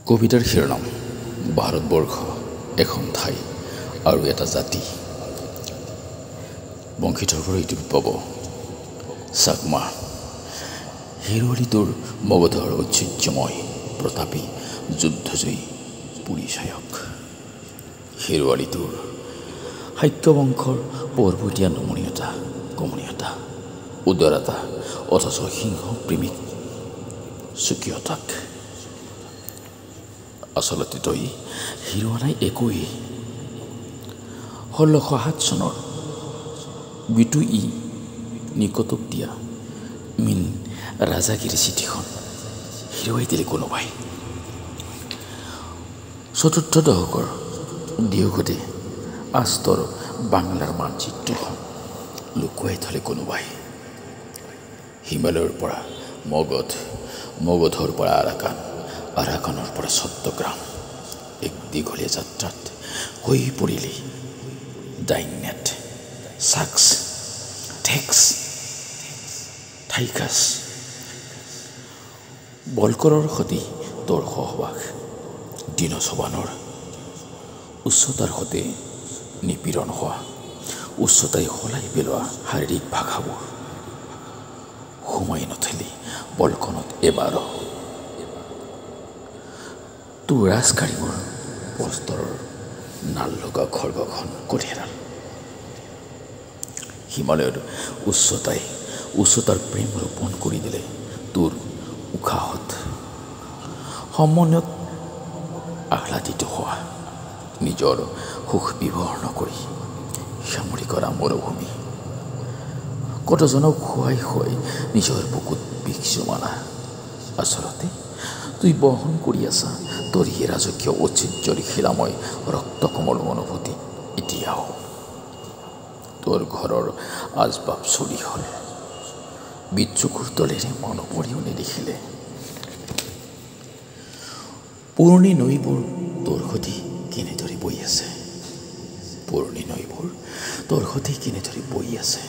কবিতাৰ শিৰোনাম ভাৰতবৰ্ষ এখন ঠাই আৰু এটা জাতি। বংশীধৰ পৰা এইটো পাব চাকমা হেৰুৱালীটোৰ মগধৰ ঐশ্বৰ্যময় প্ৰতাপী যুদ্ধজয়ী পৰিচায়ক। হেৰুৱালীটোৰ শাক্যবংশৰ পৰ্বতীয়া নমনীয়তা কমনীয়তা উদাৰতা অথচ সিংহ প্ৰেমিক স্বকীয়তাক আচলতে তই হেৰুৱা নাই একোৱেই। 1607 চনৰ বিটু নিকটক দিয়া মিন ৰাজাগিৰি চিঠিখন হেৰুৱাই দিলে কোনোবাই। চতুৰ্থ দশকৰ দিওগতে আস্তৰ বাংলাৰ মানচিত্ৰখন লুকুৱাই থলে কোনোবাই। হিমালয়ৰ পৰা মগধৰ পৰা আৰাকানৰ পৰা চট্টগ্ৰাম এক দীঘলীয়া যাত্ৰাত হৈ পৰিলি ডাইনেট চাক্স ঠেক্স ঠাইকাছ বলকৰৰ সতি তোৰ সহবাস দিনচবানৰ উচ্চতাৰ সতে নিপীড়ন হোৱা উচ্চতাই সলাই পেলোৱা শাৰীৰিক ভাষাবোৰ সোমাই নথলি বলকনত এবাৰো তোৰ ৰাজকাৰীবোৰ পস্তৰৰ নাল লগা খৰ্গখন কঠেৰাল। হিমালয়ৰ উচ্চতাৰ প্ৰেম ৰোপণ কৰি দিলে তোৰ উশাহত সমন্বয়ত আহ্লাদিত হোৱা নিজৰ সুখ বিৱৰ্ণ কৰি সামৰি কৰা মৰুভূমি কতজনক খুৱাই নিজৰ বুকুত বিষ জমানা। আচলতে তুই বহন কৰি আছা তোৰ এই ৰাজকীয় ঐশ্বৰ্যৰ শিলাময় ৰক্তকমল অনুভূতি এতিয়াও। তোৰ ঘৰৰ আজবাব চুৰি হ'ল বিদ্ৰোহৰ দলেৰে মন পৰিও নেদেখিলে। পুৰণি নৈবোৰ তোৰ সৈতে কেনেদৰে বৈ আছে পুৰণি নৈবোৰ তোৰ সৈতে কেনেদৰে বৈ আছে।